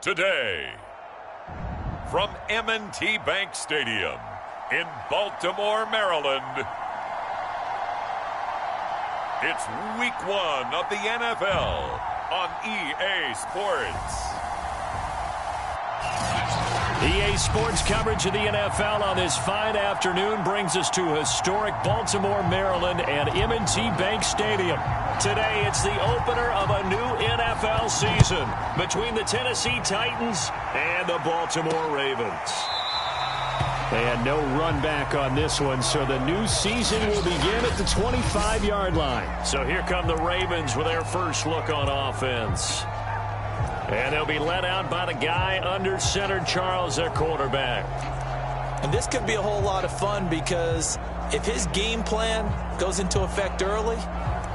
Today, from M&T Bank Stadium in Baltimore, Maryland, it's Week 1 of the NFL on EA Sports. EA Sports coverage of the NFL on this fine afternoon brings us to historic Baltimore, Maryland and M&T Bank Stadium. Today, it's the opener of a new NFL season between the Tennessee Titans and the Baltimore Ravens. And no run back on this one, so the new season will begin at the 25-yard line. So here come the Ravens with their first look on offense. And they'll be led out by the guy under center, Charles, their quarterback. And this could be a whole lot of fun because if his game plan goes into effect early,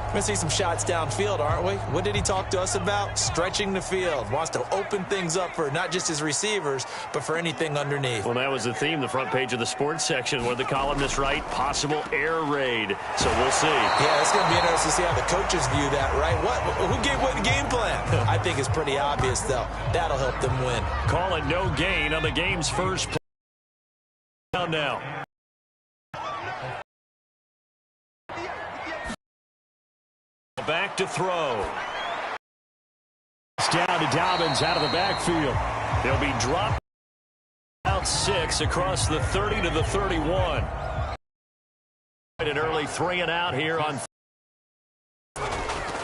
we're going to see some shots downfield, aren't we? What did he talk to us about? Stretching the field. Wants to open things up for not just his receivers, but for anything underneath. Well, that was the theme, the front page of the sports section, where the columnists write possible air raid. So we'll see. Yeah, it's going to be interesting to see how the coaches view that, right? Who gave what game plan? I think it's pretty obvious, though. That'll help them win. Call it no gain on the game's first play. Down now. Back to throw. It's down to Dobbins out of the backfield. They'll be dropped out 6 across the 30 to the 31. An early 3 and out here on.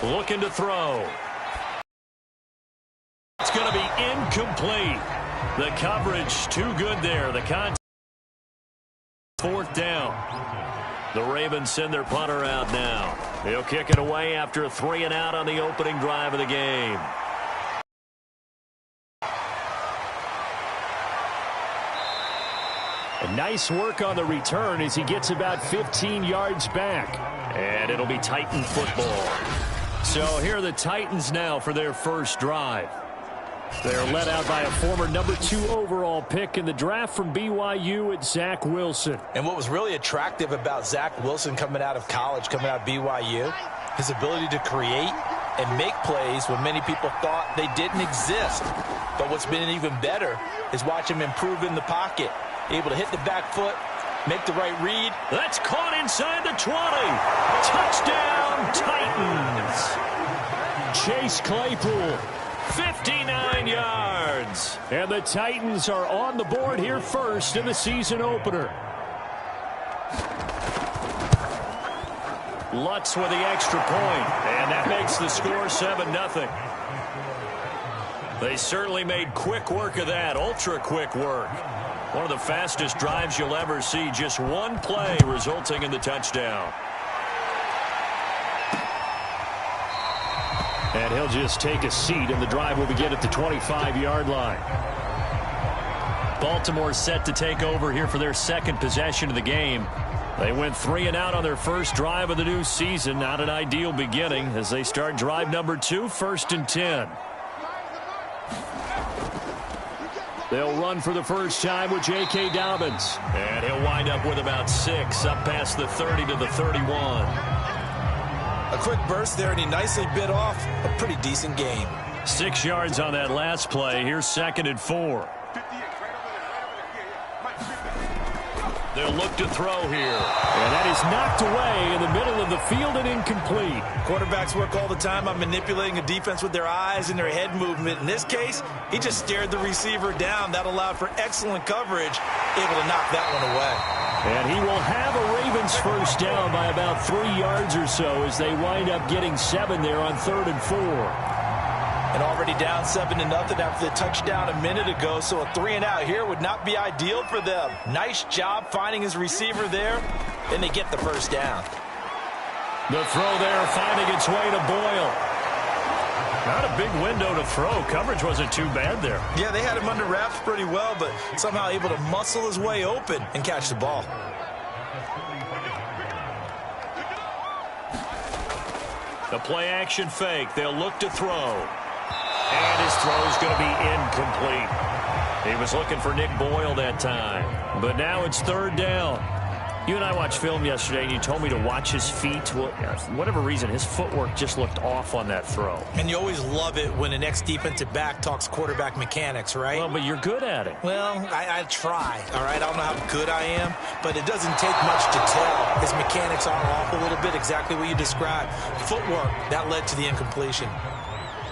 Looking to throw. It's going to be incomplete. The coverage too good there. The contact. 4th down. The Ravens send their punter out now. He'll kick it away after a 3 and out on the opening drive of the game. And nice work on the return as he gets about 15 yards back. And it'll be Titan football. So here are the Titans now for their first drive. They're led out by a former number 2 overall pick in the draft from BYU at Zach Wilson. And what was really attractive about Zach Wilson coming out of college, coming out of BYU, his ability to create and make plays when many people thought they didn't exist. But what's been even better is watch him improve in the pocket, able to hit the back foot, make the right read. That's caught inside the 20. Touchdown, Titans. Chase Claypool. 59 yards. And the Titans are on the board here first in the season opener. Lutz with the extra point, and that makes the score 7-0. They certainly made quick work of that, ultra quick work. One of the fastest drives you'll ever see, just one play resulting in the touchdown. And he'll just take a seat, and the drive will begin at the 25-yard line. Baltimore set to take over here for their second possession of the game. They went 3 and out on their first drive of the new season. Not an ideal beginning as they start drive number 2, 1st and 10. They'll run for the first time with J.K. Dobbins. And he'll wind up with about 6 up past the 30 to the 31. A quick burst there, and he nicely bit off a pretty decent game. 6 yards on that last play. Here's 2nd and 4. They'll look to throw here. And that is knocked away in the middle of the field and incomplete. Quarterbacks work all the time on manipulating a defense with their eyes and their head movement. In this case, he just stared the receiver down. That allowed for excellent coverage, able to knock that one away. And he will have a Ravens first down by about 3 yards or so as they wind up getting 7 there on 3rd and 4. And already down 7-0 after the touchdown a minute ago, so a 3 and out here would not be ideal for them. Nice job finding his receiver there, and they get the first down. The throw there finding its way to Boyle. Not a big window to throw. Coverage wasn't too bad there. Yeah, they had him under wraps pretty well, but somehow able to muscle his way open and catch the ball. The play action fake. They'll look to throw. And his throw is going to be incomplete. He was looking for Nick Boyle that time. But now it's 3rd down. You and I watched film yesterday, and you told me to watch his feet. Well, for whatever reason, his footwork just looked off on that throw. And you always love it when the next defensive back talks quarterback mechanics, right? Well, but you're good at it. Well, I try, all right? I don't know how good I am, but it doesn't take much to tell. His mechanics are off a little bit, exactly what you described. Footwork, that led to the incompletion.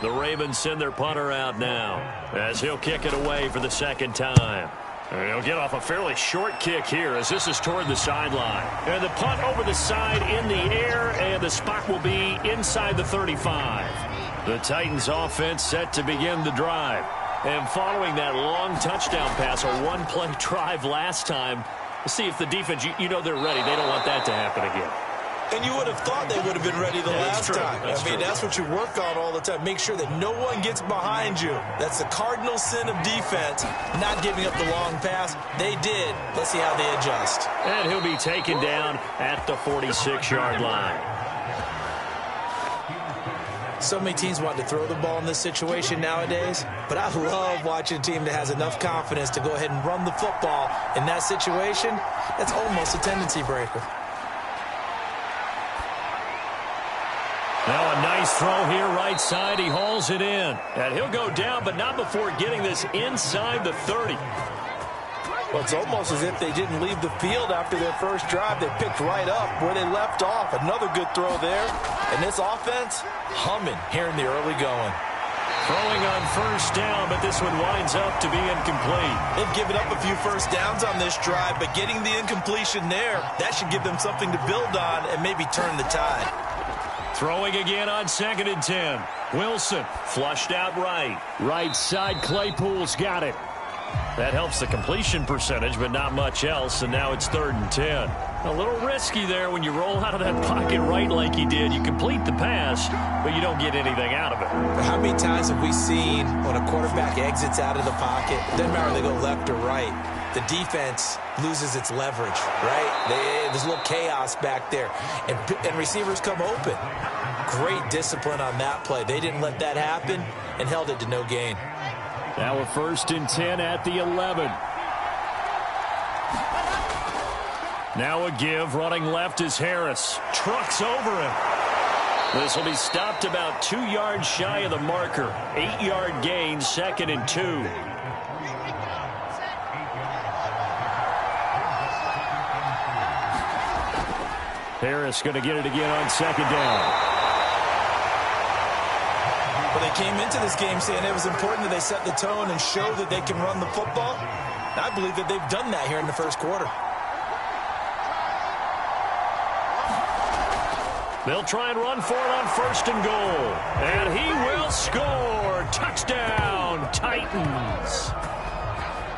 The Ravens send their punter out now as he'll kick it away for the second time. And he'll get off a fairly short kick here as this is toward the sideline. And the punt over the side in the air, and the spot will be inside the 35. The Titans offense set to begin the drive. And following that long touchdown pass, a one-play drive last time, let's see if the defense, you know they're ready. They don't want that to happen again. And you would have thought they would have been ready the last time. That's what you work on all the time. Make sure that no one gets behind you. That's the cardinal sin of defense, not giving up the long pass. They did. Let's see how they adjust. And he'll be taken down at the 46-yard line. So many teams want to throw the ball in this situation nowadays, but I love watching a team that has enough confidence to go ahead and run the football. In that situation, that's almost a tendency breaker. Now a nice throw here right side. He hauls it in. And he'll go down, but not before getting this inside the 30. Well, it's almost as if they didn't leave the field after their first drive. They picked right up where they left off. Another good throw there. And this offense, humming here in the early going. Throwing on first down, but this one winds up to be incomplete. They've given up a few first downs on this drive, but getting the incompletion there, that should give them something to build on and maybe turn the tide. Throwing again on 2nd and 10. Wilson flushed out right. Right side, Claypool's got it. That helps the completion percentage, but not much else, and now it's 3rd and 10. A little risky there when you roll out of that pocket right like he did. You complete the pass, but you don't get anything out of it. How many times have we seen when a quarterback exits out of the pocket, doesn't matter if they go left or right, the defense loses its leverage, right? There's a little chaos back there, and receivers come open. Great discipline on that play. They didn't let that happen and held it to no gain. Now a 1st and 10 at the 11. Now a give. Running left is Harris. Trucks over him. This will be stopped about 2 yards shy of the marker. 8-yard gain, 2nd and 2. Harris going to get it again on 2nd down. Well, they came into this game saying it was important that they set the tone and show that they can run the football. I believe that they've done that here in the first quarter. They'll try and run for it on 1st and goal. And he will score. Touchdown, Titans.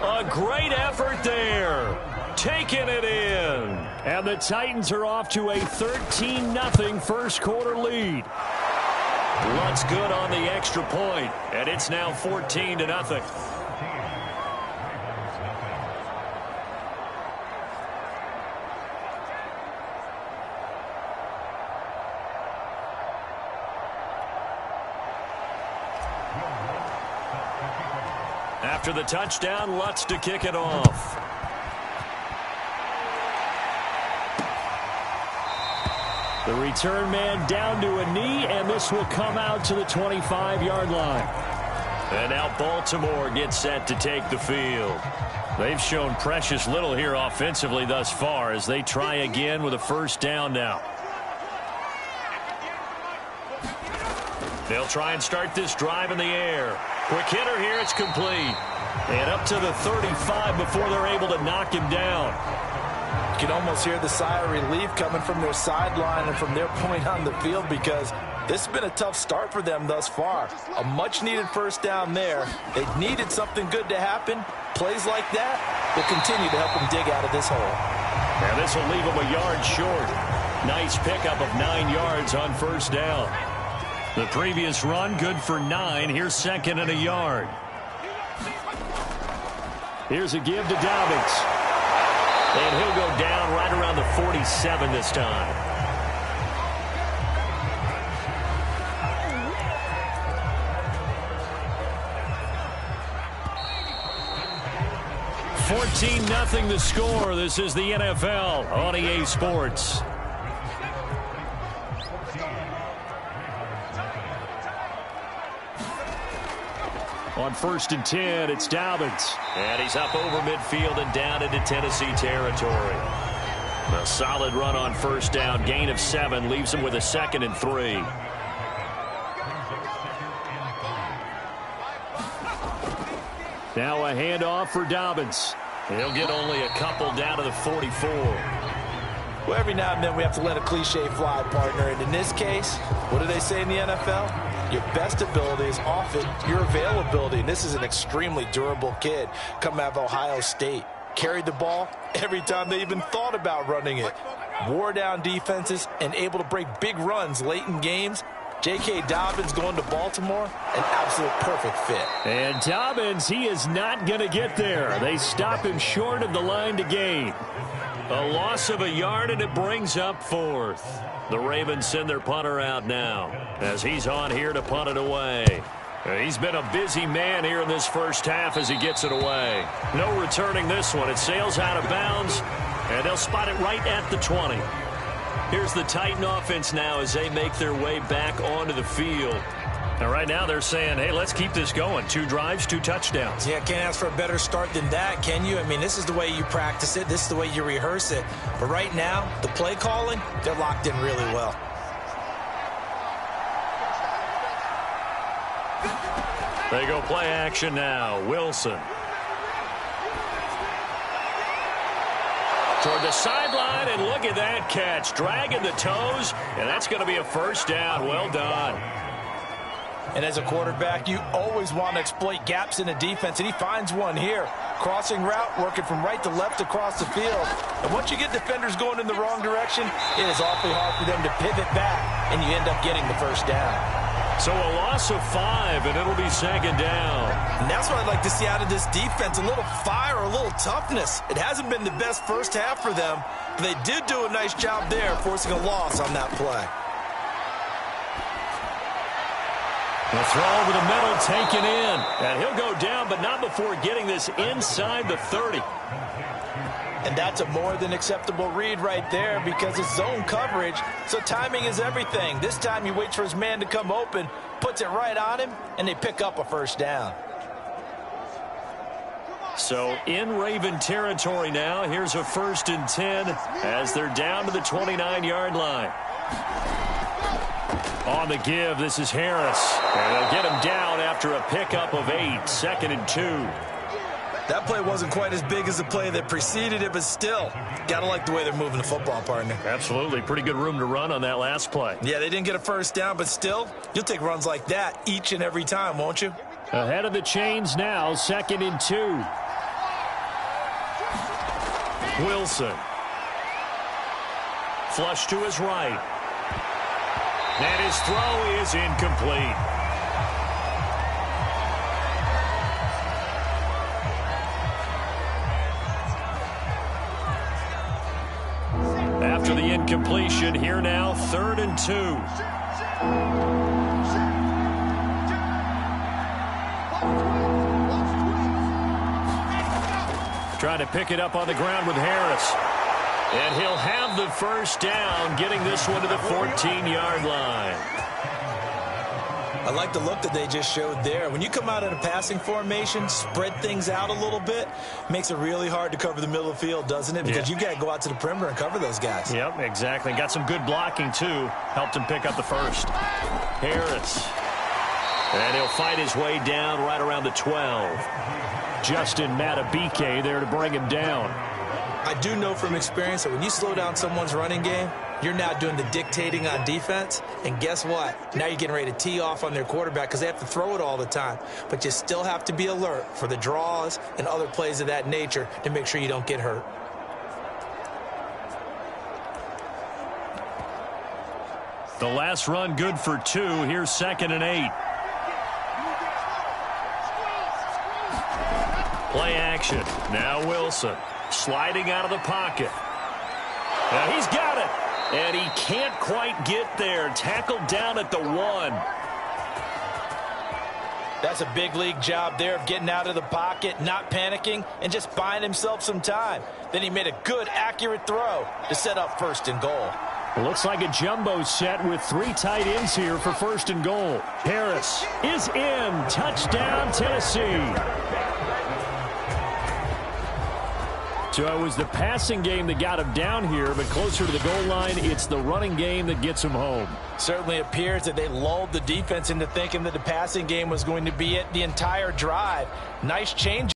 A great effort there. Taking it in. And the Titans are off to a 13-0 first quarter lead. Luntz good on the extra point, and it's now 14-0. After the touchdown, Luntz to kick it off. The return man down to a knee, and this will come out to the 25-yard line. And now Baltimore gets set to take the field. They've shown precious little here offensively thus far as they try again with a 1st down now. They'll try and start this drive in the air. Quick hitter here, it's complete. And up to the 35 before they're able to knock him down. You can almost hear the sigh of relief coming from their sideline and from their point on the field because this has been a tough start for them thus far. A much-needed 1st down there. They needed something good to happen. Plays like that will continue to help them dig out of this hole. And this will leave them a yard short. Nice pickup of 9 yards on 1st down. The previous run, good for 9. Here's 2nd and a yard. Here's a give to Dobbins. And he'll go down right around the 47 this time. 14-0 the score. This is the NFL on EA Sports. On 1st and 10, it's Dobbins. And he's up over midfield and down into Tennessee territory. A solid run on 1st down. Gain of 7 leaves him with a 2nd and 3. Now a handoff for Dobbins. He'll get only a couple down to the 44. Well, every now and then we have to let a cliche fly, partner. And in this case, what do they say in the NFL? Your best ability is often your availability. And this is an extremely durable kid coming out of Ohio State. Carried the ball every time they even thought about running it. Wore down defenses and able to break big runs late in games. J.K. Dobbins going to Baltimore, an absolute perfect fit. And Dobbins, he is not going to get there. They stop him short of the line to gain. A loss of a yard, and it brings up 4th. The Ravens send their punter out now as he's on here to punt it away. He's been a busy man here in this first half as he gets it away. No returning this one. It sails out of bounds, and they'll spot it right at the 20. Here's the Titan offense now as they make their way back onto the field. And right now they're saying, hey, let's keep this going. 2 drives, 2 touchdowns. Yeah, can't ask for a better start than that, can you? I mean, this is the way you practice it. This is the way you rehearse it. But right now, the play calling, they're locked in really well. They go play action now. Wilson. Toward the sideline, and look at that catch. Dragging the toes, and that's going to be a 1st down. Well done. And as a quarterback, you always want to exploit gaps in a defense, and he finds one here. Crossing route, working from right to left across the field. And once you get defenders going in the wrong direction, it is awfully hard for them to pivot back, and you end up getting the 1st down. So a loss of 5, and it'll be 2nd down. And that's what I'd like to see out of this defense, a little fire, a little toughness. It hasn't been the best first half for them, but they did do a nice job there forcing a loss on that play. The throw over the middle taken in. And he'll go down, but not before getting this inside the 30. And that's a more than acceptable read right there because it's zone coverage, so timing is everything. This time he waits for his man to come open, puts it right on him, and they pick up a 1st down. So in Raven territory now, here's a 1st and 10 as they're down to the 29-yard line. On the give, this is Harris. And they'll get him down after a pickup of 8, 2nd and 2. That play wasn't quite as big as the play that preceded it, but still, gotta like the way they're moving the football, partner. Absolutely. Pretty good room to run on that last play. Yeah, they didn't get a 1st down, but still, you'll take runs like that each and every time, won't you? Ahead of the chains now, 2nd and 2. Wilson. Flush to his right. And his throw is incomplete. After the incompletion, here now, 3rd and 2. Trying to pick it up on the ground with Harris. And he'll have the 1st down, getting this one to the 14-yard line. I like the look that they just showed there. When you come out in a passing formation, spread things out a little bit, makes it really hard to cover the middle of the field, doesn't it? Because you got to go out to the perimeter and cover those guys. Yep, exactly. Got some good blocking, too. Helped him pick up the 1st. Harris. And he'll fight his way down right around the 12. Justin Matabike there to bring him down. I do know from experience that when you slow down someone's running game, you're now doing the dictating on defense. And guess what? Now you're getting ready to tee off on their quarterback because they have to throw it all the time. But you still have to be alert for the draws and other plays of that nature to make sure you don't get hurt. The last run good for 2. Here's 2nd and 8. Play action. Now Wilson. Sliding out of the pocket. Now he's got it. And he can't quite get there. Tackled down at the 1. That's a big league job there of getting out of the pocket, not panicking, and just buying himself some time. Then he made a good, accurate throw to set up 1st and goal. It looks like a jumbo set with 3 tight ends here for 1st and goal. Harris is in. Touchdown, Tennessee. So it was the passing game that got him down here, but closer to the goal line, it's the running game that gets him home. Certainly appears that they lulled the defense into thinking that the passing game was going to be it the entire drive. Nice change.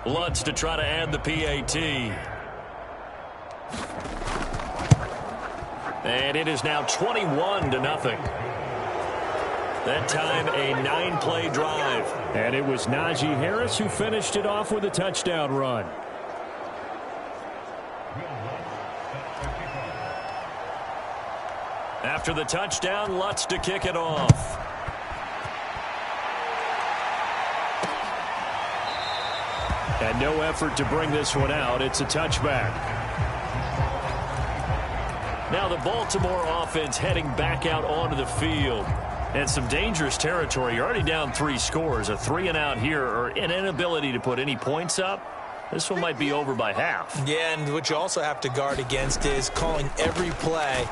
Lutz to try to add the PAT. And it is now 21-0. That time a 9-play drive. And it was Najee Harris who finished it off with a touchdown run. After the touchdown, Lutz to kick it off. And no effort to bring this one out. It's a touchback. Now the Baltimore offense heading back out onto the field. And some dangerous territory. You're already down 3 scores. A 3-and-out here, or an inability to put any points up. This one might be over by half. Yeah, and what you also have to guard against is calling every play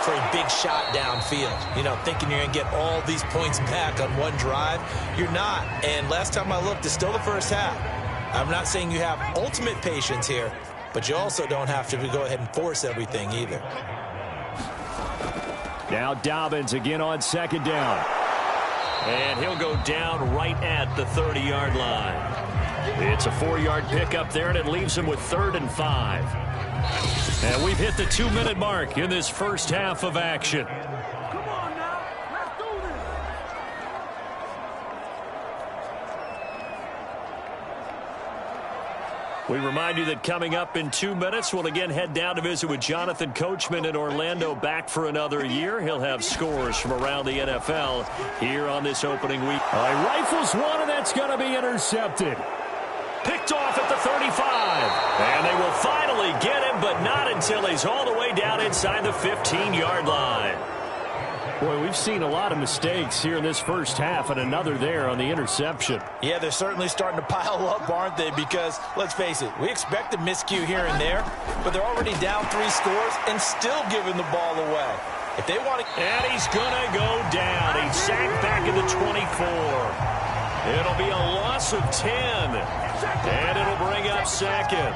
for a big shot downfield. You know, thinking you're going to get all these points back on one drive. You're not. And last time I looked, it's still the first half. I'm not saying you have ultimate patience here, but you also don't have to go ahead and force everything either. Now Dobbins again on 2nd down. And he'll go down right at the 30-yard line. It's a 4-yard pickup there, and it leaves him with 3rd and 5. And we've hit the 2-minute mark in this first half of action. We remind you that coming up in 2 minutes, we'll again head down to visit with Jonathan Coachman in Orlando, back for another year. He'll have scores from around the NFL here on this opening week. All right, rifles one, and that's going to be intercepted. Picked off at the 35. And they will finally get him, but not until he's all the way down inside the 15-yard line. Boy, we've seen a lot of mistakes here in this first half, and another there on the interception. Yeah, they're certainly starting to pile up, aren't they? Because, let's face it, we expect a miscue here and there, but they're already down 3 scores and still giving the ball away. If they want to... And he's going to go down. He's sacked back at the 24. It'll be a loss of 10, and it'll bring up 2nd.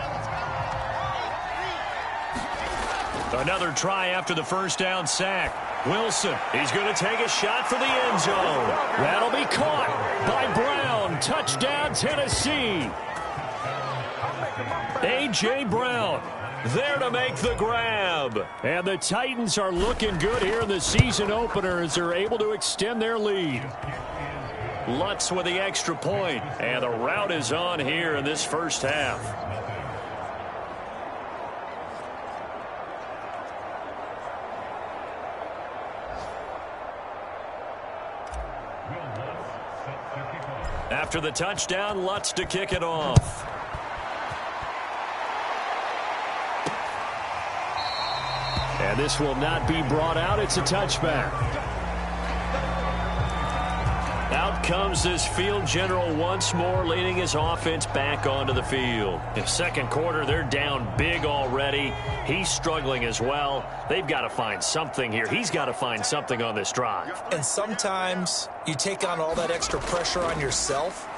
Another try after the first down sack. Wilson, he's going to take a shot for the end zone. That'll be caught by Brown. Touchdown, Tennessee. A.J. Brown there to make the grab. And the Titans are looking good here in the season opener as they're able to extend their lead. Lutz with the extra point, and the route is on here in this first half. After the touchdown, Lutz to kick it off. And this will not be brought out. It's a touchback. Out comes this field general once more, leading his offense back onto the field. In second quarter, they're down big already. He's struggling as well. They've got to find something here. He's got to find something on this drive. And sometimes you take on all that extra pressure on yourself,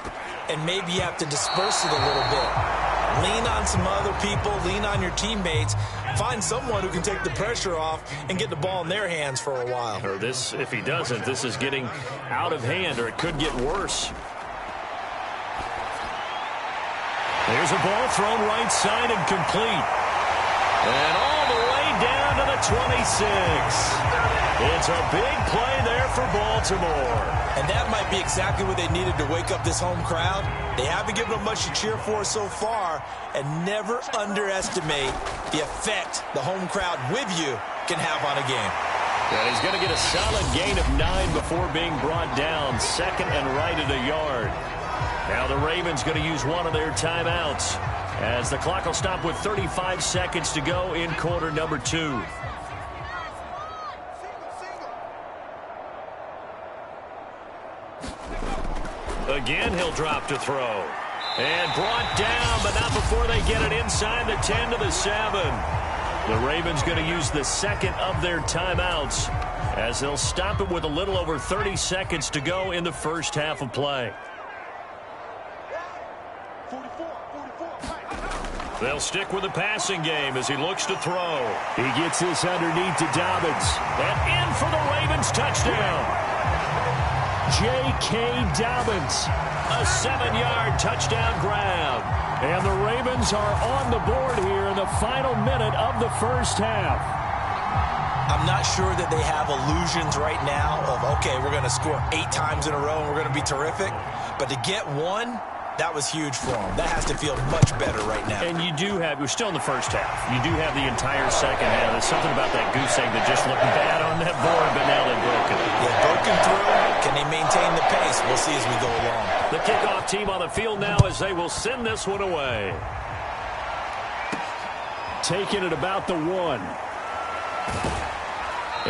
and maybe you have to disperse it a little bit. Lean on some other people, lean on your teammates. Find someone who can take the pressure off and get the ball in their hands for a while. Or this, if he doesn't, this is getting out of hand, or it could get worse. There's a ball thrown right side and complete. And all the way down to the 26. It's a big play there for Baltimore. And that might be exactly what they needed to wake up this home crowd. They haven't given them much to cheer for so far, and never underestimate the effect the home crowd with you can have on a game. And he's going to get a solid gain of 9 before being brought down. 2nd and right at a yard. Now the Ravens going to use one of their timeouts as the clock will stop with 35 seconds to go in quarter number 2. Again, he'll drop to throw. And brought down, but not before they get it inside the 10 to the 7. The Ravens going to use the second of their timeouts as they'll stop it with a little over 30 seconds to go in the first half of play. They'll stick with the passing game as he looks to throw. He gets this underneath to Dobbins. And in for the Ravens touchdown. J.K. Dobbins. A 7-yard touchdown grab. And the Ravens are on the board here in the final minute of the first half. I'm not sure that they have illusions right now of, okay, we're going to score 8 times in a row and we're going to be terrific. But to get one, that was huge for them. That has to feel much better right now. And you do have, we're still in the first half. You do have the entire second half. There's something about that goose egg that just looked bad on that board, but now they've broken it. Yeah, broken through. Can they maintain the pace? We'll see as we go along. The kickoff team on the field now as they will send this one away. Taking it about the 1.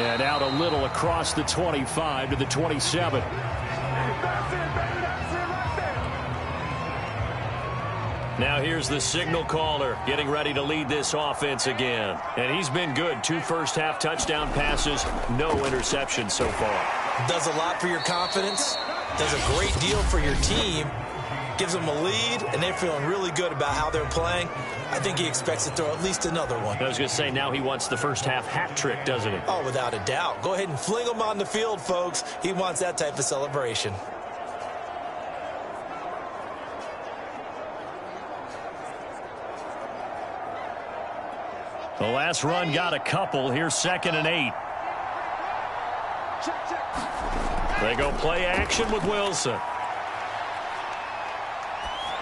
And out a little across the 25 to the 27. Now here's the signal caller getting ready to lead this offense again. And he's been good. 2 first-half touchdown passes, no interceptions so far. Does a lot for your confidence. Does a great deal for your team. Gives them a lead, and they're feeling really good about how they're playing. I think he expects to throw at least another one. I was going to say, now he wants the first-half hat trick, doesn't he? Oh, without a doubt. Go ahead and fling him on the field, folks. He wants that type of celebration. The last run got a couple. Here's 2nd and 8. They go play action with Wilson.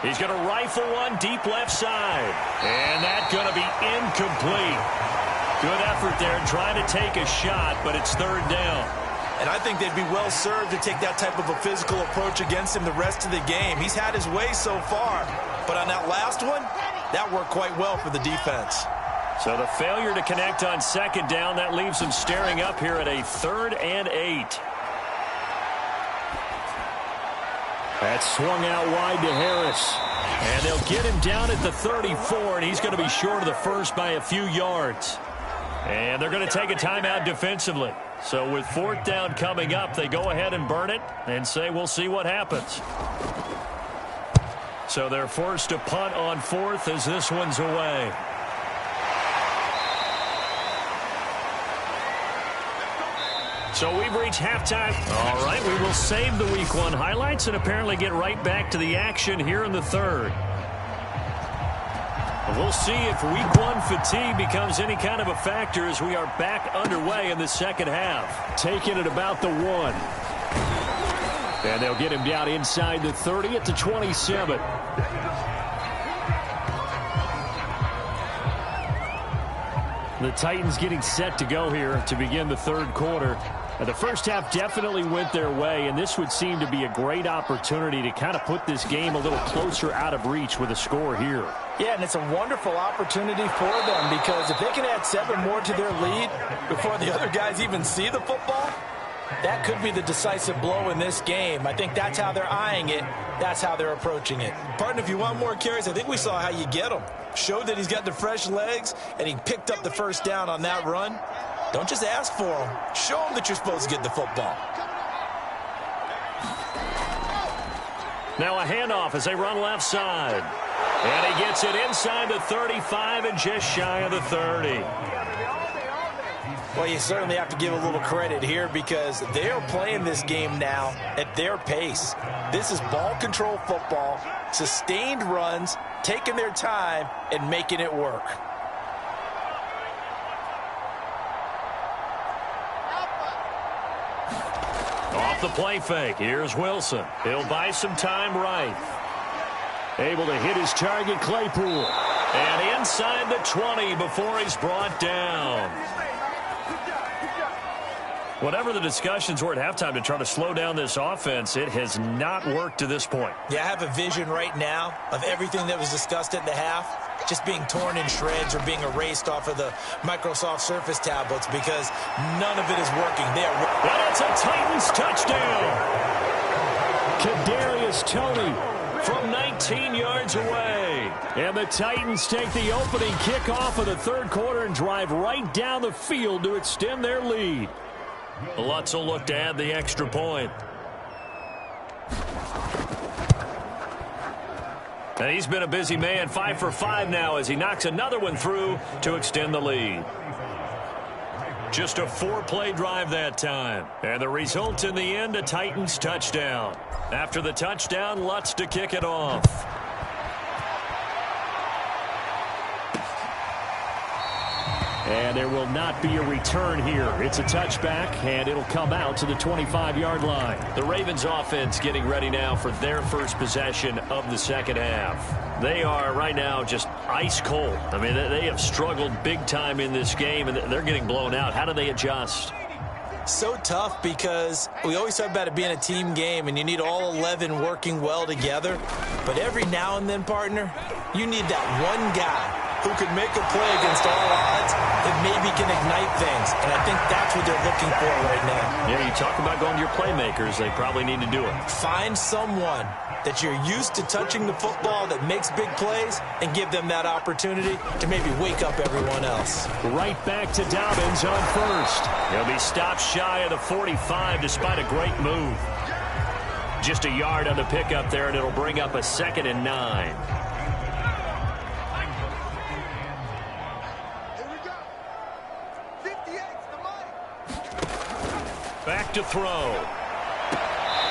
He's going to rifle one deep left side. And that's going to be incomplete. Good effort there trying to take a shot, but it's 3rd down. And I think they'd be well served to take that type of a physical approach against him the rest of the game. He's had his way so far. But on that last one, that worked quite well for the defense. So the failure to connect on 2nd down, that leaves them staring up here at a 3rd and 8. That's swung out wide to Harris. And they'll get him down at the 34, and he's going to be short of the first by a few yards. And they're going to take a timeout defensively. So with 4th down coming up, they go ahead and burn it and say we'll see what happens. So they're forced to punt on 4th as this one's away. So we've reached halftime. All right, we will save the Week 1 highlights and apparently get right back to the action here in the 3rd. We'll see if Week 1 fatigue becomes any kind of a factor as we are back underway in the second half. Taking it about the 1. And they'll get him down inside the 30 at the 27. The Titans getting set to go here to begin the 3rd quarter. The first half definitely went their way, and this would seem to be a great opportunity to kind of put this game a little closer out of reach with a score here. Yeah, and it's a wonderful opportunity for them because if they can add 7 more to their lead before the other guys even see the football, that could be the decisive blow in this game. I think that's how they're eyeing it. That's how they're approaching it. Partner, if you want more carries, I think we saw how you get them. Showed that he's got the fresh legs, and he picked up the first down on that run. Don't just ask for them. Show them that you're supposed to get the football. Now a handoff as they run left side. And he gets it inside the 35 and just shy of the 30. Well, you certainly have to give a little credit here because they're playing this game now at their pace. This is ball control football, sustained runs, taking their time, and making it work. Off the play fake, here's Wilson. He'll buy some time right. Able to hit his target, Claypool. And inside the 20 before he's brought down. Whatever the discussions were at halftime to try to slow down this offense, it has not worked to this point. Yeah, I have a vision right now of everything that was discussed at the half just being torn in shreds or being erased off of the Microsoft Surface tablets because none of it is working there. But it's a Titans touchdown. Kadarius Toney from 19 yards away. And the Titans take the opening kickoff of the third quarter and drive right down the field to extend their lead. Lutz will look to add the extra point. And he's been a busy man, 5 for 5 now as he knocks another one through to extend the lead. Just a 4-play drive that time. And the result in the end, a Titans touchdown. After the touchdown, Lutz to kick it off. And there will not be a return here. It's a touchback, and it'll come out to the 25-yard line. The Ravens offense getting ready now for their first possession of the second half. They are right now just ice cold. I mean, they have struggled big time in this game, and they're getting blown out. How do they adjust? So tough because we always talk about it being a team game, and you need all 11 working well together. But every now and then, partner, you need that one guy who can make a play against all odds that maybe can ignite things. And I think that's what they're looking for right now. Yeah, you talk about going to your playmakers. They probably need to do it. Find someone that you're used to touching the football that makes big plays and give them that opportunity to maybe wake up everyone else. Right back to Dobbins on first. He'll be stopped shy of the 45 despite a great move. Just a yard on the pickup there, and it'll bring up a 2nd and 9. Back to throw.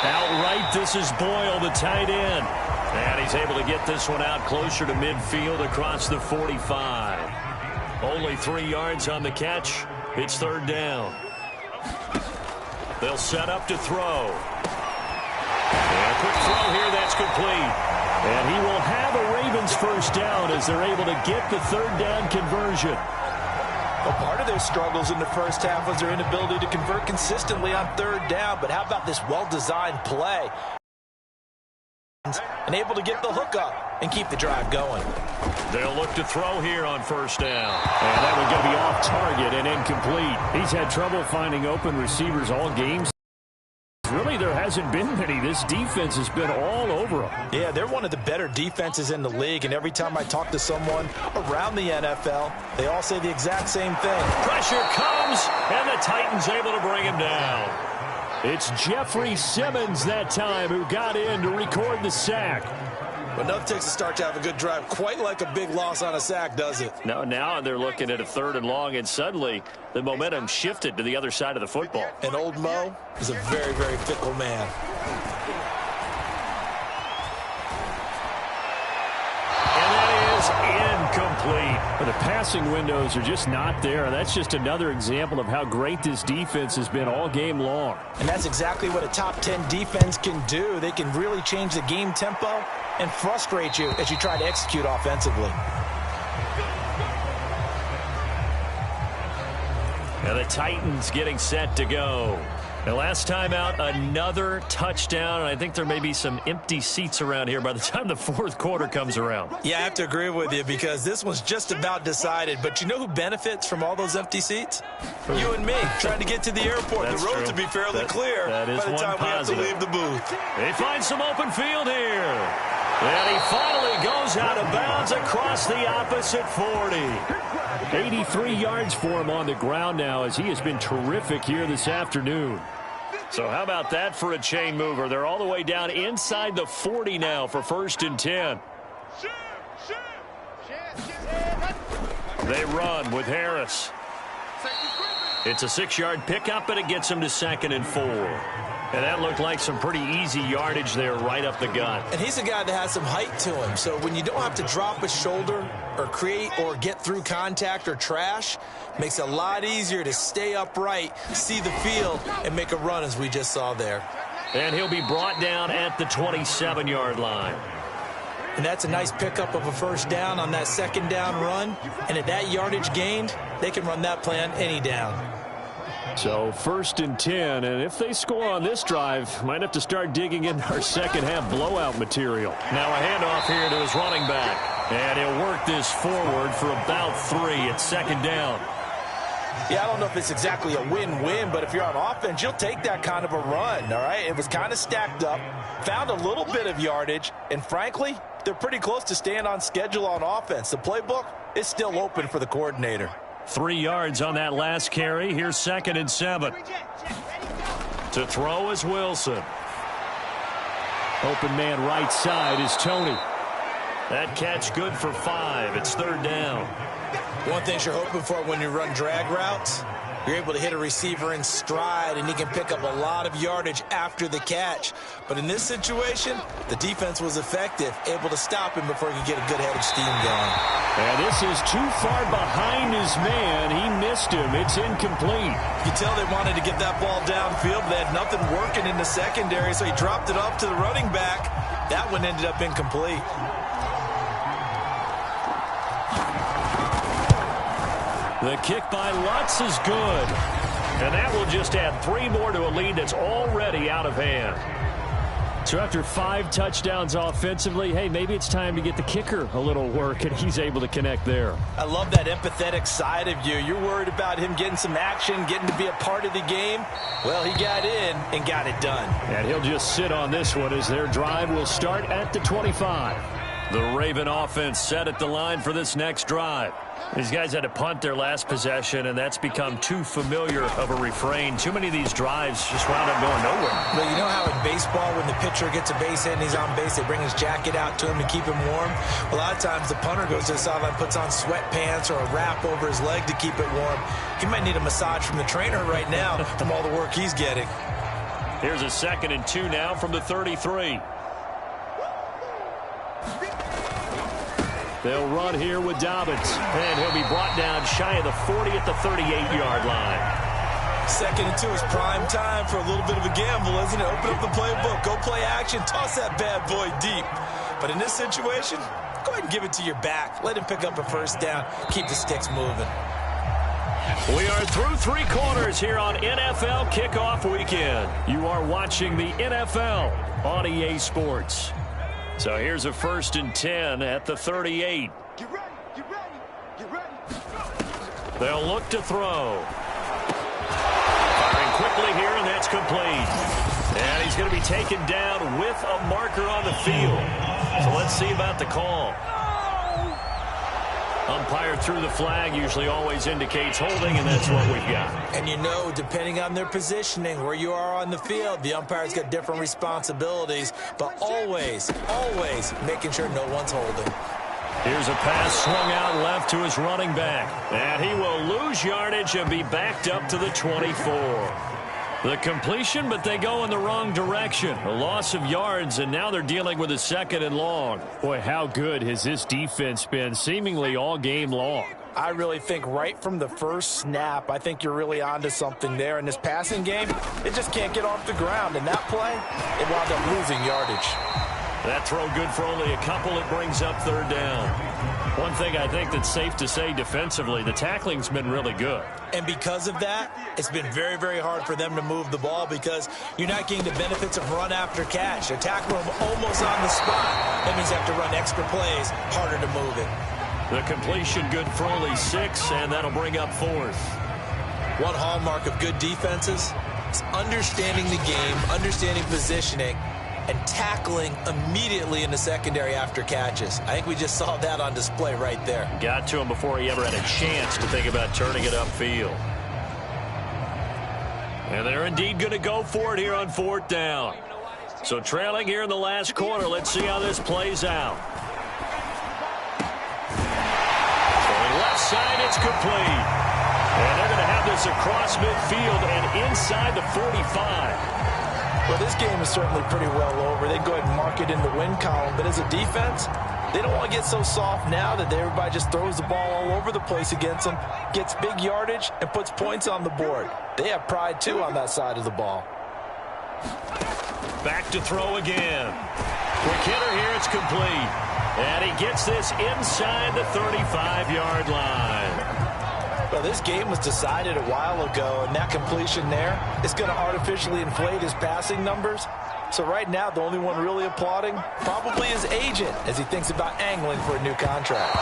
Outright, this is Boyle, the tight end. And he's able to get this one out closer to midfield across the 45. Only 3 yards on the catch. It's 3rd down. They'll set up to throw. And a quick throw here, that's complete. And he will have a Ravens first down as they're able to get the 3rd down conversion. Well, part of their struggles in the first half was their inability to convert consistently on 3rd down. But how about this well-designed play? And able to get the hook up and keep the drive going. They'll look to throw here on 1st down. And that one's going to be off target and incomplete. He's had trouble finding open receivers all games. Really, there hasn't been many. This defense has been all over them. Yeah, they're one of the better defenses in the league, and every time I talk to someone around the NFL, they all say the exact same thing. Pressure comes, and the Titans able to bring him down. It's Jeffrey Simmons that time who got in to record the sack. But enough takes a start to have a good drive, quite like a big loss on a sack, does it? Now they're looking at a 3rd and long, and suddenly the momentum shifted to the other side of the football. And old Mo is a very, very fickle man. And that is incomplete. The passing windows are just not there, and that's just another example of how great this defense has been all game long. And that's exactly what a top 10 defense can do. They can really change the game tempo and frustrate you as you try to execute offensively. Now the Titans getting set to go. The last time out, another touchdown, and I think there may be some empty seats around here by the time the 4th quarter comes around. Yeah, I have to agree with you because this one's just about decided. But you know who benefits from all those empty seats? You and me, trying to get to the airport. That's the roads true. will be fairly clear by the time we have to leave the booth. They find some open field here. And he finally goes out of bounds across the opposite 40. 83 yards for him on the ground now as he has been terrific here this afternoon. So how about that for a chain mover? They're all the way down inside the 40 now for 1st and 10. They run with Harris. It's a 6-yard pickup, but it gets him to 2nd and 4. And that looked like some pretty easy yardage there right up the gut. And he's a guy that has some height to him. So when you don't have to drop a shoulder or create or get through contact or trash, makes it a lot easier to stay upright, see the field, and make a run as we just saw there. And he'll be brought down at the 27-yard line. And that's a nice pickup of a 1st down on that 2nd down run. And at that yardage gained, they can run that play on any down. So 1st and 10, and if they score on this drive, might have to start digging in our second half blowout material. Now a handoff here to his running back, and he'll work this forward for about 3 at 2nd down. Yeah, I don't know if it's exactly a win-win, but if you're on offense, you'll take that kind of a run, all right? It was kind of stacked up, found a little bit of yardage, and frankly, they're pretty close to staying on schedule on offense. The playbook is still open for the coordinator. 3 yards on that last carry. Here's 2nd and 7. To throw is Wilson. Open man right side is Tony. That catch good for 5. It's 3rd down. One thing you're hoping for when you run drag routes, you're able to hit a receiver in stride, and he can pick up a lot of yardage after the catch. But in this situation, the defense was effective, able to stop him before he could get a good head of steam going. And this is too far behind his man. He missed him. It's incomplete. You can tell they wanted to get that ball downfield. They had nothing working in the secondary, so he dropped it off to the running back. That one ended up incomplete. The kick by Lutz is good. And that will just add 3 more to a lead that's already out of hand. So after 5 touchdowns offensively, hey, maybe it's time to get the kicker a little work, and he's able to connect there. I love that empathetic side of you. You're worried about him getting some action, getting to be a part of the game. Well, he got in and got it done. And he'll just sit on this one as their drive will start at the 25. The Raven offense set at the line for this next drive. These guys had to punt their last possession, and that's become too familiar of a refrain. Too many of these drives just wound up going nowhere. But you know how in baseball, when the pitcher gets a base hit and he's on base, they bring his jacket out to him to keep him warm? A lot of times the punter goes to the sideline, puts on sweatpants or a wrap over his leg to keep it warm. He might need a massage from the trainer right now from all the work he's getting. Here's a 2nd and 2 now from the 33. They'll run here with Dobbins, and he'll be brought down shy of the 40 at the 38-yard line. 2nd and 2 is prime time for a little bit of a gamble, isn't it? Open up the playbook, go play action, toss that bad boy deep. But in this situation, go ahead and give it to your back. Let him pick up a 1st down. Keep the sticks moving. We are through 3 quarters here on NFL Kickoff Weekend. You are watching the NFL on EA Sports. So here's a 1st and 10 at the 38. Get ready, get ready, get ready. They'll look to throw. Firing quickly here, and that's complete. And he's going to be taken down with a marker on the field. So let's see about the call. Umpire threw the flag, usually always indicates holding, and that's what we've got. And you know, depending on their positioning, where you are on the field, the umpire's got different responsibilities, but always, always making sure no one's holding. Here's a pass swung out left to his running back, and he will lose yardage and be backed up to the 24. The completion, but they go in the wrong direction. A loss of yards, and now they're dealing with a 2nd and long. Boy, how good has this defense been seemingly all game long? I really think right from the first snap, I think you're really onto something there. In this passing game, it just can't get off the ground. In that play, it wound up losing yardage. That throw good for only a couple. It brings up 3rd down. One thing I think that's safe to say defensively, the tackling's been really good. And because of that, it's been very, very hard for them to move the ball because you're not getting the benefits of run after catch. They're tackling them almost on the spot. That means they have to run extra plays, harder to move it. The completion good for only 6, and that'll bring up 4th. One hallmark of good defenses is understanding the game, understanding positioning, and tackling immediately in the secondary after catches. I think we just saw that on display right there. Got to him before he ever had a chance to think about turning it upfield. And they're indeed going to go for it here on 4th down. So trailing here in the last quarter, let's see how this plays out. Going left side, it's complete. And they're going to have this across midfield and inside the 45. Well, this game is certainly pretty well over. They go ahead and mark it in the win column. But as a defense, they don't want to get so soft now that everybody just throws the ball all over the place against them, gets big yardage, and puts points on the board. They have pride, too, on that side of the ball. Back to throw again. Quick hitter here, it's complete. And he gets this inside the 35-yard line. Well, this game was decided a while ago, and that completion there is going to artificially inflate his passing numbers. So right now, the only one really applauding probably his agent as he thinks about angling for a new contract.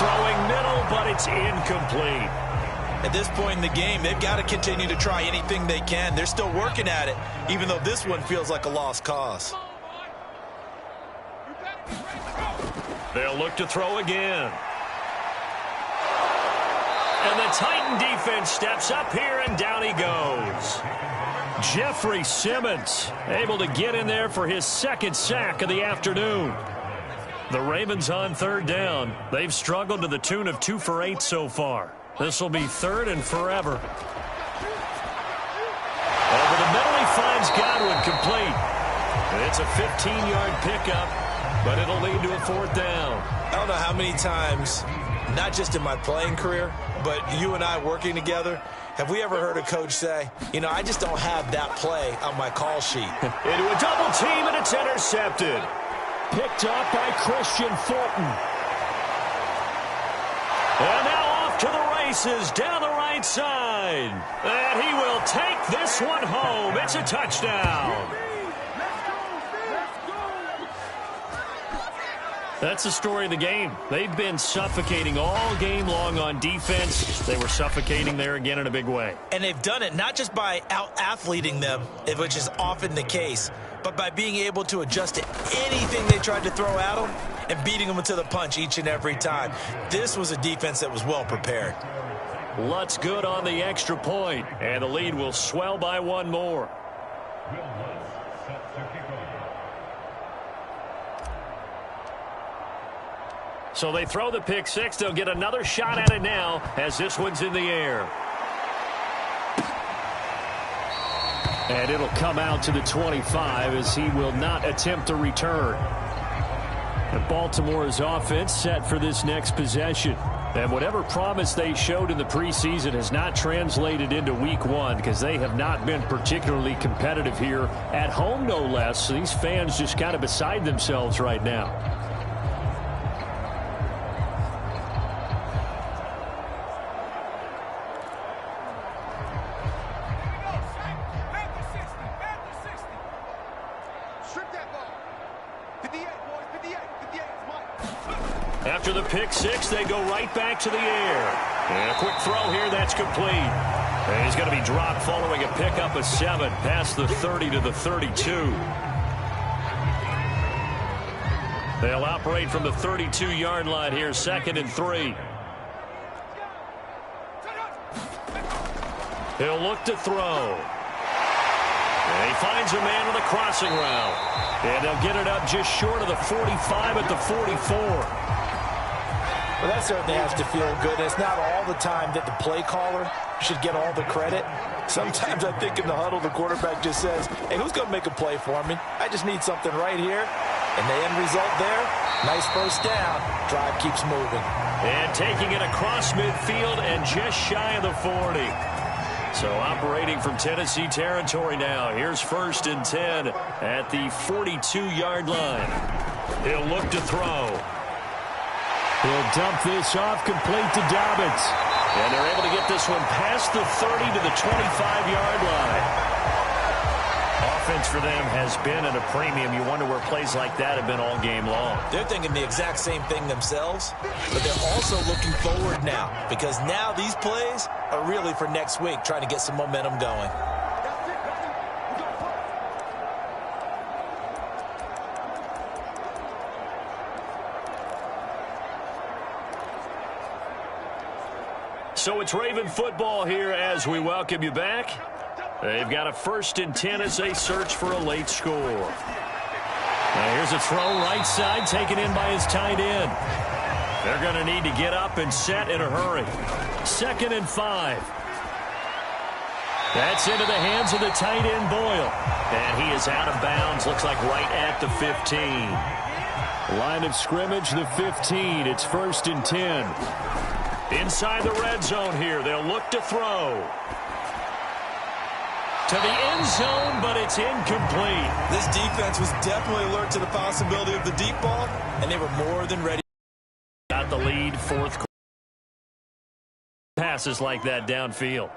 Throwing middle, but it's incomplete. At this point in the game, they've got to continue to try anything they can. They're still working at it, even though this one feels like a lost cause. They'll look to throw again. And the Titan defense steps up here, and down he goes. Jeffrey Simmons able to get in there for his second sack of the afternoon. The Ravens on third down. They've struggled to the tune of 2 for 8 so far. This will be third and forever. Over the middle, he finds Godwin complete. It's a 15-yard pickup, but it'll lead to a fourth down. I don't know how many times, not just in my playing career, but you and I working together, have we ever heard a coach say, you know, I just don't have that play on my call sheet. Into a double team, and it's intercepted. Picked up by Christian Fulton. And now off to the races down the right side. And he will take this one home. It's a touchdown. That's the story of the game. They've been suffocating all game long on defense. They were suffocating there again in a big way. And they've done it not just by out-athleting them, which is often the case, but by being able to adjust to anything they tried to throw at them and beating them to the punch each and every time. This was a defense that was well prepared. Lutz good on the extra point, and the lead will swell by one more. So they throw the pick six. They'll get another shot at it now as this one's in the air. And it'll come out to the 25 as he will not attempt a return. And Baltimore's offense set for this next possession. And whatever promise they showed in the preseason has not translated into week one because they have not been particularly competitive here at home, no less. So these fans just kind of beside themselves right now. After the pick six, they go right back to the air. And a quick throw here, that's complete. And he's going to be dropped following a pickup of 7 past the 30 to the 32. They'll operate from the 32-yard line here, 2nd and 3. He'll look to throw. And he finds a man on the crossing route. And they'll get it up just short of the 45 at the 44. Well, that certainly has to feel good. It's not all the time that the play caller should get all the credit. Sometimes I think in the huddle, the quarterback just says, hey, who's going to make a play for me? I just need something right here. And the end result there, nice first down. Drive keeps moving. And taking it across midfield and just shy of the 40. So operating from Tennessee territory now. Here's 1st and 10 at the 42-yard line. He'll look to throw. He'll dump this off complete to Dobbins. And they're able to get this one past the 30 to the 25-yard line. Offense for them has been at a premium. You wonder where plays like that have been all game long. They're thinking the exact same thing themselves, but they're also looking forward now because now these plays are really for next week, trying to get some momentum going. So it's Raven football here as we welcome you back. They've got a 1st and 10 as they search for a late score. Now here's a throw right side taken in by his tight end. They're going to need to get up and set in a hurry. 2nd and 5. That's into the hands of the tight end Boyle. And he is out of bounds. Looks like right at the 15. Line of scrimmage, the 15. It's 1st and 10. Inside the red zone here. They'll look to throw. To the end zone, but it's incomplete. This defense was definitely alert to the possibility of the deep ball, and they were more than ready. Got the lead, 4th quarter. Passes like that downfield.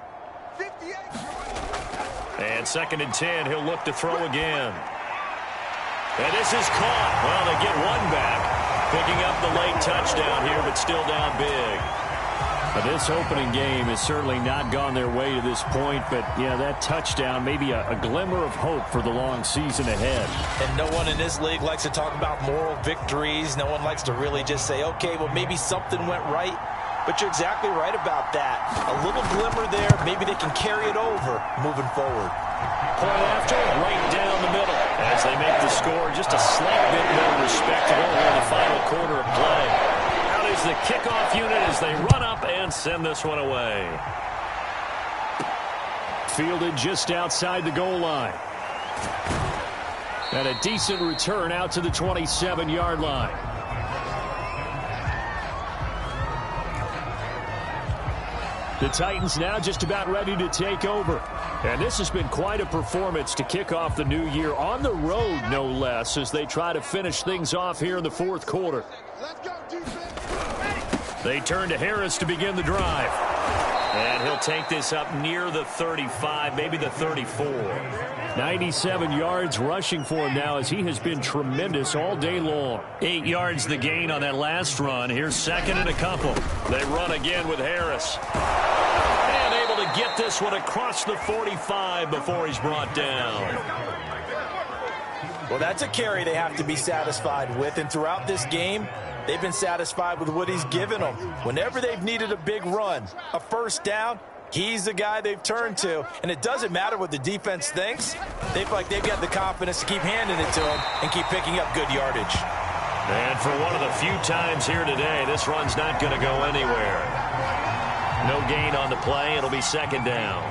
And 2nd and 10, he'll look to throw again. And this is caught. Well, they get one back. Picking up the late touchdown here, but still down big. This opening game has certainly not gone their way to this point, but yeah, that touchdown, maybe a glimmer of hope for the long season ahead. And no one in this league likes to talk about moral victories. No one likes to really just say, okay, well, maybe something went right. But you're exactly right about that. A little glimmer there. Maybe they can carry it over moving forward. Point after, right down the middle. As they make the score just a slight bit more respectable in the final quarter of play. Out is the kickoff unit as they run up and send this one away. Fielded just outside the goal line. And a decent return out to the 27-yard line. The Titans now just about ready to take over. And this has been quite a performance to kick off the new year on the road, no less, as they try to finish things off here in the fourth quarter. They turn to Harris to begin the drive. And he'll take this up near the 35, maybe the 34. 97 yards rushing for him now as he has been tremendous all day long. 8 yards the gain on that last run. Here's second and a couple. They run again with Harris. And able to get this one across the 45 before he's brought down. Well, that's a carry they have to be satisfied with. And throughout this game, they've been satisfied with what he's given them. Whenever they've needed a big run, a first down, he's the guy they've turned to. And it doesn't matter what the defense thinks. They feel like they've got the confidence to keep handing it to him and keep picking up good yardage. And for one of the few times here today, this run's not going to go anywhere. No gain on the play. It'll be second down.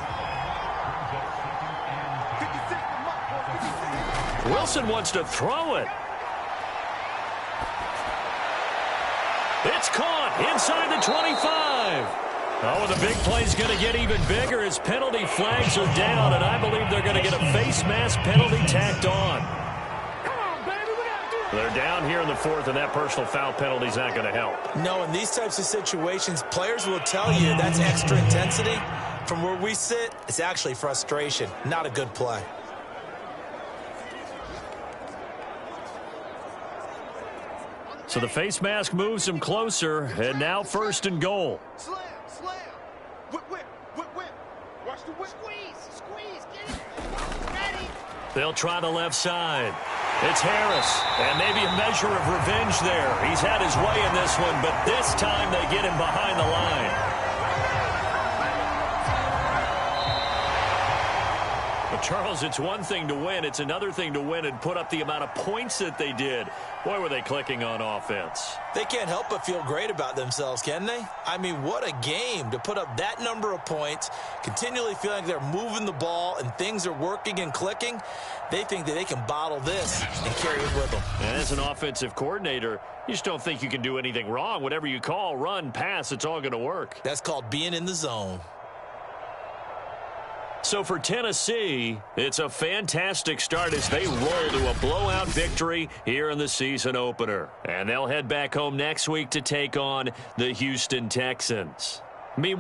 Wilson wants to throw it. It's caught inside the 25. Oh, and the big play's going to get even bigger as penalty flags are down, and I believe they're going to get a face mask penalty tacked on. They're down here in the fourth, and that personal foul penalty's not going to help. No, in these types of situations, players will tell you that's extra intensity. From where we sit, it's actually frustration, not a good play. So the face mask moves him closer, and now first and goal. Slam, slam. Whip, whip, whip, whip. Watch the whip. Squeeze, get it. Ready. They'll try the left side. It's Harris, and maybe a measure of revenge there. He's had his way in this one, but this time they get him behind the line. But Charles, it's one thing to win. It's another thing to win and put up the amount of points that they did. Boy, were they clicking on offense. They can't help but feel great about themselves, can they? I mean, what a game to put up that number of points, continually feeling like they're moving the ball and things are working and clicking. They think that they can bottle this and carry it with them. And as an offensive coordinator, you just don't think you can do anything wrong. Whatever you call, run, pass, it's all going to work. That's called being in the zone. So for Tennessee, it's a fantastic start as they roll to a blowout victory here in the season opener. And they'll head back home next week to take on the Houston Texans. Meanwhile,